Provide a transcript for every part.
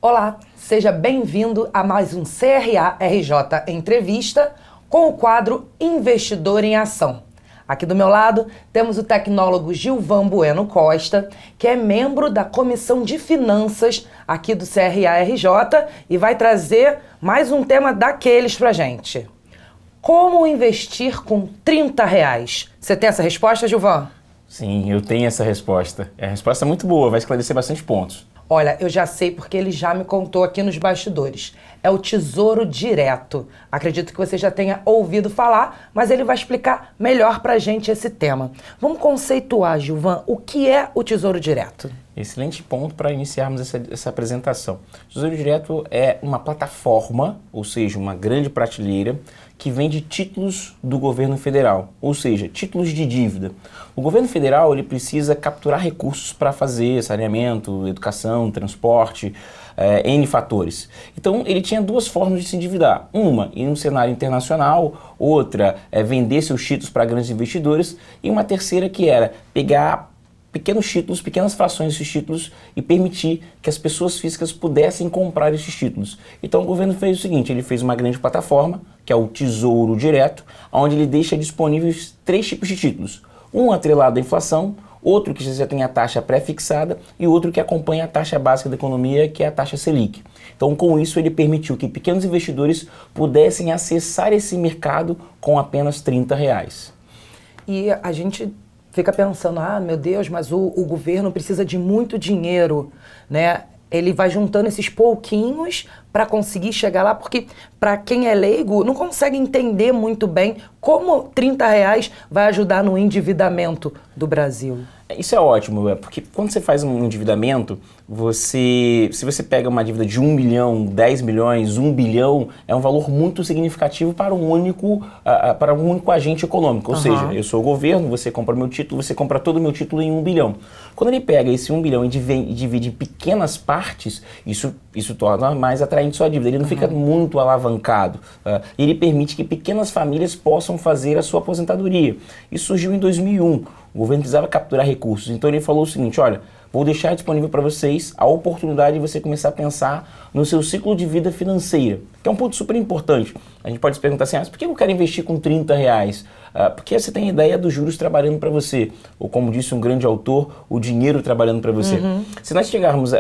Olá, seja bem-vindo a mais um CRA RJ Entrevista com o quadro Investidor em Ação. Aqui do meu lado temos o tecnólogo Gilvan Bueno Costa, que é membro da Comissão de Finanças aqui do CRA RJ e vai trazer mais um tema daqueles pra gente. Como investir com R$30? Você tem essa resposta, Gilvan? Sim, eu tenho essa resposta. É uma resposta muito boa, vai esclarecer bastante pontos. Olha, eu já sei porque ele já me contou aqui nos bastidores. É o Tesouro Direto. Acredito que você já tenha ouvido falar, mas ele vai explicar melhor pra gente esse tema. Vamos conceituar, Gilvan, o que é o Tesouro Direto? Excelente ponto para iniciarmos essa apresentação. O Tesouro Direto é uma plataforma, ou seja, uma grande prateleira, que vende títulos do governo federal, ou seja, títulos de dívida. O governo federal ele precisa capturar recursos para fazer saneamento, educação, transporte, N fatores. Então ele tinha duas formas de se endividar. Uma, em um cenário internacional, outra, vender seus títulos para grandes investidores, e uma terceira que era pegar pequenos títulos, pequenas frações desses títulos e permitir que as pessoas físicas pudessem comprar esses títulos. Então o governo fez o seguinte, ele fez uma grande plataforma, que é o Tesouro Direto, onde ele deixa disponíveis 3 tipos de títulos. Um atrelado à inflação, outro que já tem a taxa pré-fixada e outro que acompanha a taxa básica da economia, que é a taxa Selic. Então com isso ele permitiu que pequenos investidores pudessem acessar esse mercado com apenas R$30. E a gente fica pensando, meu Deus, mas o governo precisa de muito dinheiro, né? Ele vai juntando esses pouquinhos para conseguir chegar lá, porque para quem é leigo não consegue entender muito bem como R$30 vai ajudar no endividamento do Brasil. Isso é ótimo, porque quando você faz um endividamento, se você pega uma dívida de 1 milhão, 10 milhões, 1 bilhão, é um valor muito significativo para um único agente econômico. Ou seja, eu sou o governo, você compra meu título, você compra todo o meu título em 1 bilhão. Quando ele pega esse 1 bilhão e divide em pequenas partes, isso torna mais atraente sua dívida. Ele não fica muito alavancado. Ele permite que pequenas famílias possam fazer a sua aposentadoria. Isso surgiu em 2001. O governo precisava capturar recursos, então ele falou o seguinte, olha, vou deixar disponível para vocês a oportunidade de você começar a pensar no seu ciclo de vida financeira, que é um ponto super importante. A gente pode se perguntar assim, mas por que eu quero investir com R$30? Porque você tem a ideia dos juros trabalhando para você, ou como disse um grande autor, o dinheiro trabalhando para você. Se nós chegarmos,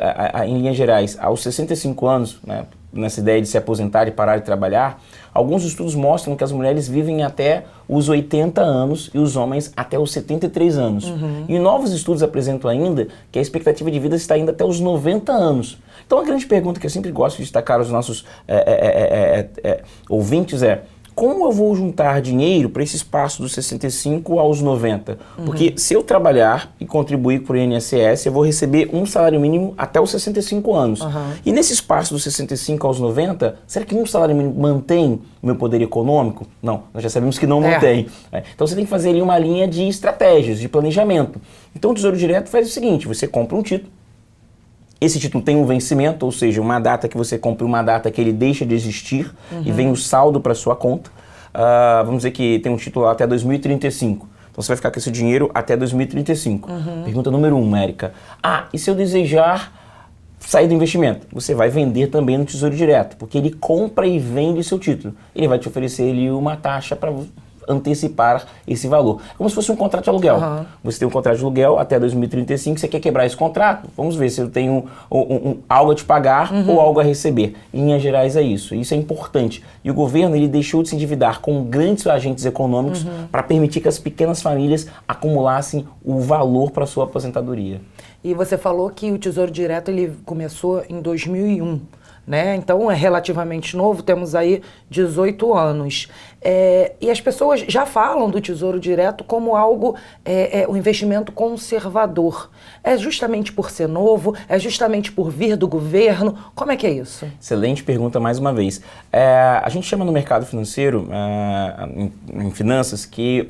em linhas gerais, aos 65 anos, né, nessa ideia de se aposentar e parar de trabalhar, alguns estudos mostram que as mulheres vivem até os 80 anos e os homens até os 73 anos. E novos estudos apresentam ainda que a expectativa de vida está indo até os 90 anos. Então a grande pergunta que eu sempre gosto de destacar aos nossos ouvintes é: como eu vou juntar dinheiro para esse espaço dos 65 aos 90? Porque se eu trabalhar e contribuir para o INSS, eu vou receber um salário mínimo até os 65 anos. E nesse espaço dos 65 aos 90, será que um salário mínimo mantém o meu poder econômico? Não, nós já sabemos que não mantém. Então você tem que fazer ali uma linha de estratégias, de planejamento. Então o Tesouro Direto faz o seguinte, você compra um título, esse título tem um vencimento, ou seja, uma data que você compra, uma data que ele deixa de existir e vem o saldo para sua conta. Vamos dizer que tem um título até 2035. Então você vai ficar com esse dinheiro até 2035. Pergunta número 1, Érica. E se eu desejar sair do investimento? Você vai vender também no Tesouro Direto, porque ele compra e vende seu título. Ele vai te oferecer ali uma taxa para antecipar esse valor. Como se fosse um contrato de aluguel. Você tem um contrato de aluguel até 2035, você quer quebrar esse contrato? Vamos ver se eu tenho algo a te pagar ou algo a receber. Em linhas gerais é isso. Isso é importante. E o governo ele deixou de se endividar com grandes agentes econômicos para permitir que as pequenas famílias acumulassem o valor para sua aposentadoria. E você falou que o Tesouro Direto ele começou em 2001. Né? Então é relativamente novo, temos aí 18 anos. E as pessoas já falam do Tesouro Direto como algo, um investimento conservador. É justamente por ser novo? É justamente por vir do governo? Como é que é isso? Excelente pergunta mais uma vez. A gente chama no mercado financeiro, em finanças, que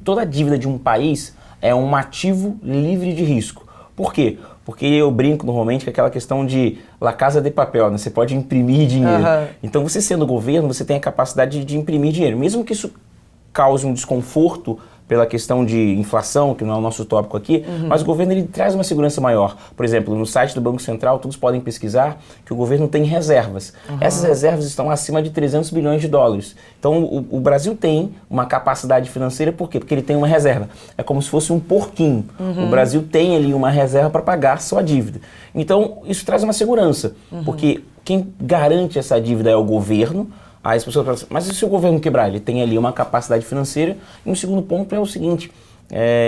toda a dívida de um país é um ativo livre de risco. Por quê? Porque eu brinco normalmente com aquela questão de La Casa de Papel, né? Você pode imprimir dinheiro. Então você sendo governo, você tem a capacidade de imprimir dinheiro. Mesmo que isso cause um desconforto pela questão de inflação, que não é o nosso tópico aqui, mas o governo ele traz uma segurança maior. Por exemplo, no site do Banco Central, todos podem pesquisar que o governo tem reservas. Essas reservas estão acima de 300 bilhões de dólares. Então, o Brasil tem uma capacidade financeira, por quê? Porque ele tem uma reserva. É como se fosse um porquinho. O Brasil tem ali uma reserva para pagar sua dívida. Então, isso traz uma segurança, porque quem garante essa dívida é o governo. Aí as pessoas falam assim, mas e se o governo quebrar? Ele tem ali uma capacidade financeira. E um segundo ponto é o seguinte,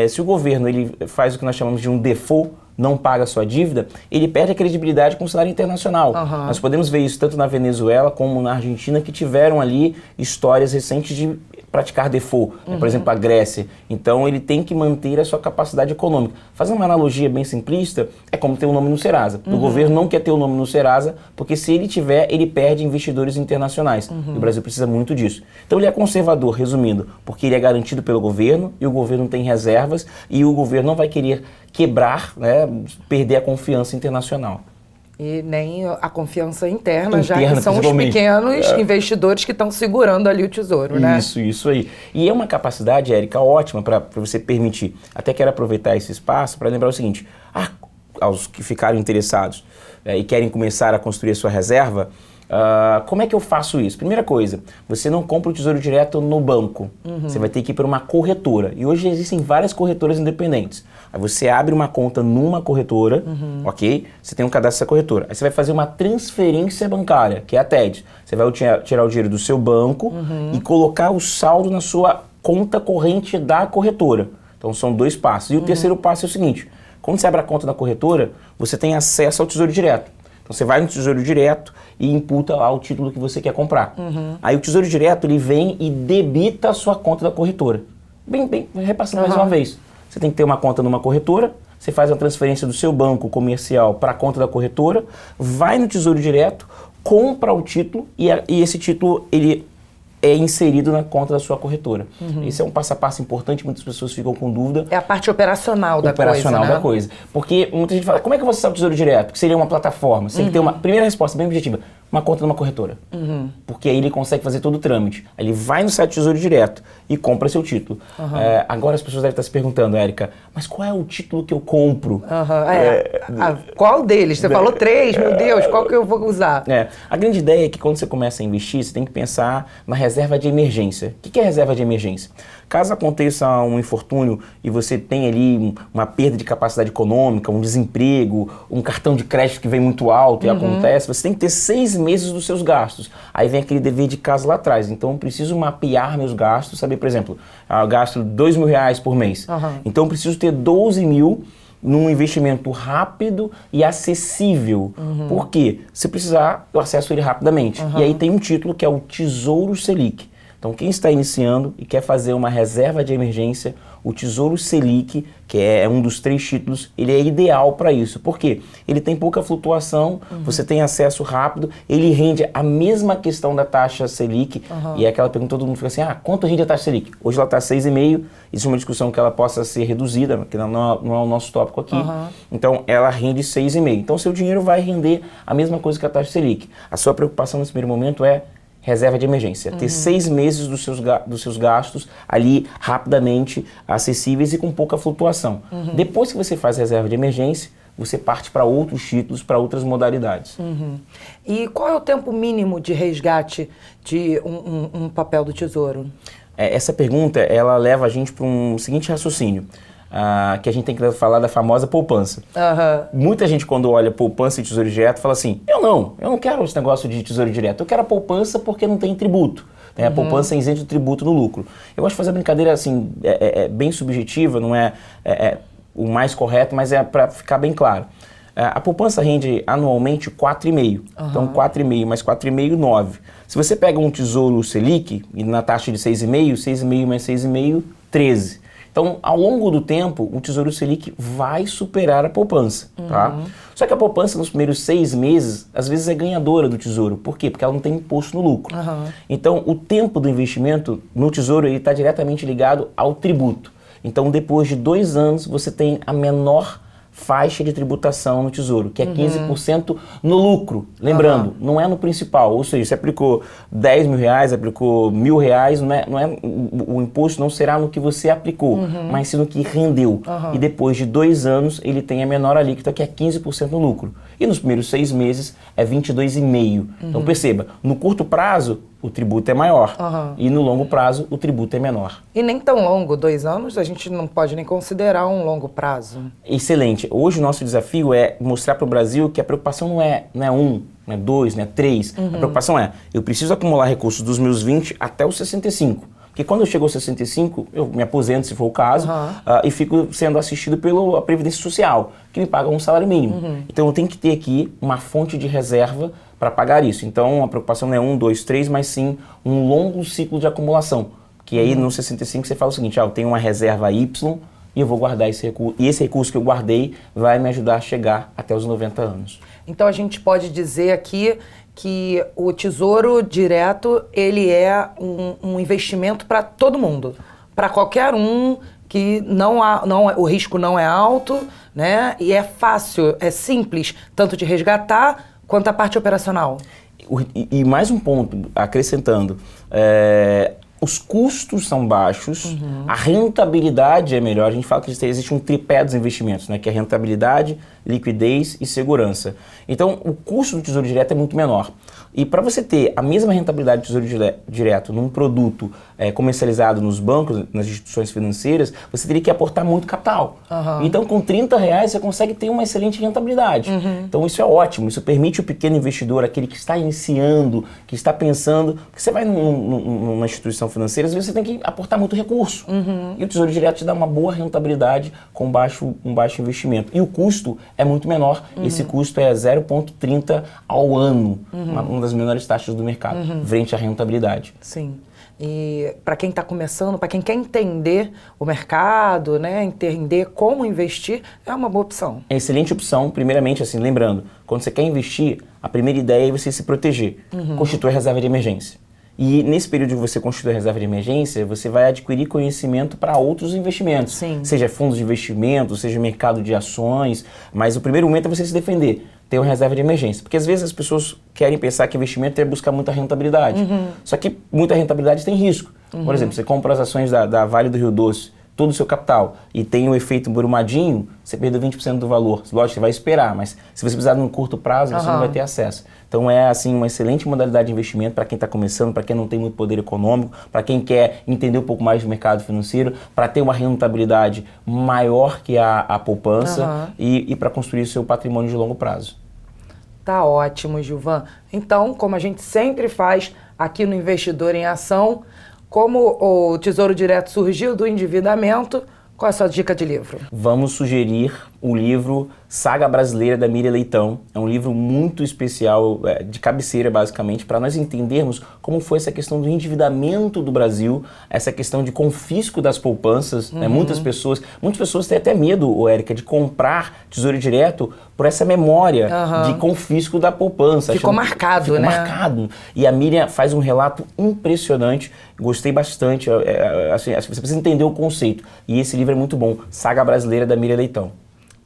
se o governo ele faz o que nós chamamos de um default, não paga a sua dívida, ele perde a credibilidade com o cenário internacional. Nós podemos ver isso tanto na Venezuela como na Argentina, que tiveram ali histórias recentes de praticar default, por exemplo, a Grécia. Então ele tem que manter a sua capacidade econômica. Fazendo uma analogia bem simplista, é como ter um nome no Serasa. O governo não quer ter o nome no Serasa, porque se ele tiver, ele perde investidores internacionais. E o Brasil precisa muito disso. Então ele é conservador, resumindo, porque ele é garantido pelo governo, e o governo tem reservas, e o governo não vai querer quebrar, né, perder a confiança internacional. E nem a confiança interna, já que são os pequenos investidores que estão segurando ali o tesouro, né? Isso aí. E é uma capacidade, Érica, ótima para você permitir. Até quero aproveitar esse espaço para lembrar o seguinte, aos que ficaram interessados e querem começar a construir a sua reserva, como é que eu faço isso? Primeira coisa, você não compra o Tesouro Direto no banco. Você vai ter que ir para uma corretora. E hoje existem várias corretoras independentes. Aí você abre uma conta numa corretora, ok? Você tem um cadastro dessa corretora. Aí você vai fazer uma transferência bancária, que é a TED. Você vai tirar o dinheiro do seu banco e colocar o saldo na sua conta corrente da corretora. Então são 2 passos. E o terceiro passo é o seguinte, quando você abre a conta na corretora, você tem acesso ao Tesouro Direto. Então você vai no Tesouro Direto e imputa lá o título que você quer comprar. Aí o Tesouro Direto ele vem e debita a sua conta da corretora. Bem, repassando mais uma vez. Você tem que ter uma conta numa corretora, você faz a transferência do seu banco comercial para a conta da corretora, vai no Tesouro Direto, compra o título e esse título ele é inserido na conta da sua corretora. Esse é um passo a passo importante, muitas pessoas ficam com dúvida. É a parte operacional da coisa, né? Porque muita gente fala, como é que você sabe o Tesouro Direto? Que seria uma plataforma. Você tem que ter uma primeira resposta bem objetiva, uma conta numa corretora. Porque aí ele consegue fazer todo o trâmite. Aí ele vai no site do Tesouro Direto e compra seu título. Agora as pessoas devem estar se perguntando, Érica, mas qual é o título que eu compro? Qual deles? Você falou 3, meu Deus, qual que eu vou usar? A grande ideia é que quando você começa a investir, você tem que pensar na reserva de emergência. O que é reserva de emergência? Caso aconteça um infortúnio e você tem ali uma perda de capacidade econômica, um desemprego, um cartão de crédito que vem muito alto e acontece, você tem que ter 6 meses dos seus gastos. Aí vem aquele dever de casa lá atrás. Então eu preciso mapear meus gastos, saber, por exemplo, eu gasto R$2.000 por mês. Então eu preciso ter 12 mil num investimento rápido e acessível. Por quê? Se precisar, eu acesso ele rapidamente. E aí tem um título que é o Tesouro Selic. Então quem está iniciando e quer fazer uma reserva de emergência, o Tesouro Selic, que é um dos 3 títulos, ele é ideal para isso. Por quê? Ele tem pouca flutuação, você tem acesso rápido, ele rende a mesma questão da taxa Selic, e é aquela pergunta, todo mundo fica assim, quanto rende a taxa Selic? Hoje ela está 6,5%, existe uma discussão que ela possa ser reduzida, que não é o nosso tópico aqui, então ela rende 6,5%. Então seu dinheiro vai render a mesma coisa que a taxa Selic. A sua preocupação nesse primeiro momento é reserva de emergência, ter 6 meses dos seus gastos ali rapidamente acessíveis e com pouca flutuação. Depois que você faz reserva de emergência, você parte para outros títulos, para outras modalidades. E qual é o tempo mínimo de resgate de um papel do Tesouro? Essa pergunta, ela leva a gente para um seguinte raciocínio. Que a gente tem que falar da famosa poupança. Muita gente, quando olha poupança e tesouro direto, fala assim, eu não quero esse negócio de tesouro direto, eu quero a poupança porque não tem tributo. A poupança é isenta de tributo no lucro. Eu gosto de fazer a brincadeira assim, bem subjetiva, não é o mais correto, mas é para ficar bem claro. A poupança rende anualmente 4,5%. Então 4,5 mais 4,5, 9%. Se você pega um Tesouro Selic, e na taxa de 6,5, 6,5 mais 6,5, 13%. Então, ao longo do tempo, o Tesouro Selic vai superar a poupança, tá? Só que a poupança nos primeiros 6 meses, às vezes é ganhadora do Tesouro. Por quê? Porque ela não tem imposto no lucro. Então, o tempo do investimento no Tesouro está diretamente ligado ao tributo. Então, depois de 2 anos, você tem a menor faixa de tributação no Tesouro, que é 15% no lucro. Lembrando, não é no principal, ou seja, você aplicou 10 mil reais, aplicou R$ 1.000, o imposto não será no que você aplicou, mas sim no que rendeu. E depois de 2 anos, ele tem a menor alíquota, que é 15% no lucro. E nos primeiros 6 meses é 22,5%. Então perceba, no curto prazo, o tributo é maior. E no longo prazo, o tributo é menor. E nem tão longo, 2 anos, a gente não pode nem considerar um longo prazo. Excelente. Hoje o nosso desafio é mostrar para o Brasil que a preocupação não é 1, não é 2, não é 3. A preocupação é, eu preciso acumular recursos dos meus 20 até os 65. Porque quando eu chego aos 65, eu me aposento, se for o caso, e fico sendo assistido pela Previdência Social, que me paga um salário mínimo. Então eu tenho que ter aqui uma fonte de reserva para pagar isso. Então a preocupação não é 1, 2, 3, mas sim um longo ciclo de acumulação. Que aí no 65 você fala o seguinte, eu tenho uma reserva Y e eu vou guardar esse recurso. E esse recurso que eu guardei vai me ajudar a chegar até os 90 anos. Então a gente pode dizer aqui que o Tesouro Direto, ele é um investimento para todo mundo, para qualquer um, que o risco não é alto, né? E é fácil, é simples, tanto de resgatar quanto a parte operacional. E mais um ponto, acrescentando, os custos são baixos, a rentabilidade é melhor. A gente fala que existe um tripé dos investimentos, né, que é rentabilidade, liquidez e segurança. Então, o custo do Tesouro Direto é muito menor. E para você ter a mesma rentabilidade do Tesouro Direto num produto comercializado nos bancos, nas instituições financeiras, você teria que aportar muito capital. Então, com R$30 você consegue ter uma excelente rentabilidade. Então, isso é ótimo. Isso permite o pequeno investidor, aquele que está iniciando, que está pensando... Porque você vai numa instituição financeira, às vezes você tem que aportar muito recurso. E o Tesouro Direto te dá uma boa rentabilidade com baixo investimento. E o custo é muito menor. Esse custo é 0,30 ao ano. Uma das menores taxas do mercado, frente à rentabilidade. Sim. E para quem está começando, para quem quer entender o mercado, né, entender como investir, é uma boa opção. É excelente opção, primeiramente, assim, lembrando, quando você quer investir, a primeira ideia é você se proteger, constituir reserva de emergência. E nesse período que você constitui a reserva de emergência, você vai adquirir conhecimento para outros investimentos. Sim. Seja fundos de investimento, seja mercado de ações, mas o primeiro momento é você se defender, ter uma reserva de emergência. Porque às vezes as pessoas querem pensar que investimento é buscar muita rentabilidade. Só que muita rentabilidade tem risco. Por exemplo, você compra as ações da Vale do Rio Doce, todo o seu capital, e tem o efeito Brumadinho, você perdeu 20% do valor. Lógico, você vai esperar, mas se você precisar num curto prazo, você não vai ter acesso. Então é assim uma excelente modalidade de investimento para quem está começando, para quem não tem muito poder econômico, para quem quer entender um pouco mais do mercado financeiro, para ter uma rentabilidade maior que a poupança e para construir o seu patrimônio de longo prazo. Tá ótimo, Gilvan. Então, como a gente sempre faz aqui no Investidor em Ação, como o Tesouro Direto surgiu do endividamento, qual é a sua dica de livro? Vamos sugerir o livro Saga Brasileira, da Miriam Leitão. É um livro muito especial, de cabeceira basicamente, para nós entendermos como foi essa questão do endividamento do Brasil, essa questão de confisco das poupanças. Né? Muitas pessoas têm até medo, Érica, de comprar Tesouro Direto por essa memória de confisco da poupança. Ficou marcado, né? Ficou marcado. E a Miriam faz um relato impressionante, gostei bastante, assim, você precisa entender o conceito. E esse livro é muito bom, Saga Brasileira, da Miriam Leitão.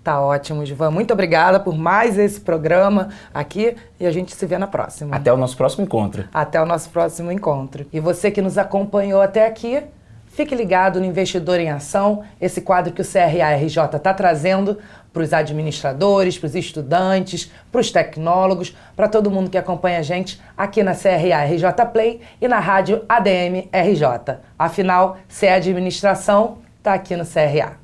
Tá ótimo, Gilvan. Muito obrigada por mais esse programa aqui e a gente se vê na próxima. Até o nosso próximo encontro. Até o nosso próximo encontro. E você que nos acompanhou até aqui, fique ligado no Investidor em Ação, esse quadro que o CRA-RJ está trazendo para os administradores, para os estudantes, para os tecnólogos, para todo mundo que acompanha a gente aqui na CRA-RJ Play e na rádio ADM-RJ. Afinal, se é administração, está aqui no CRA.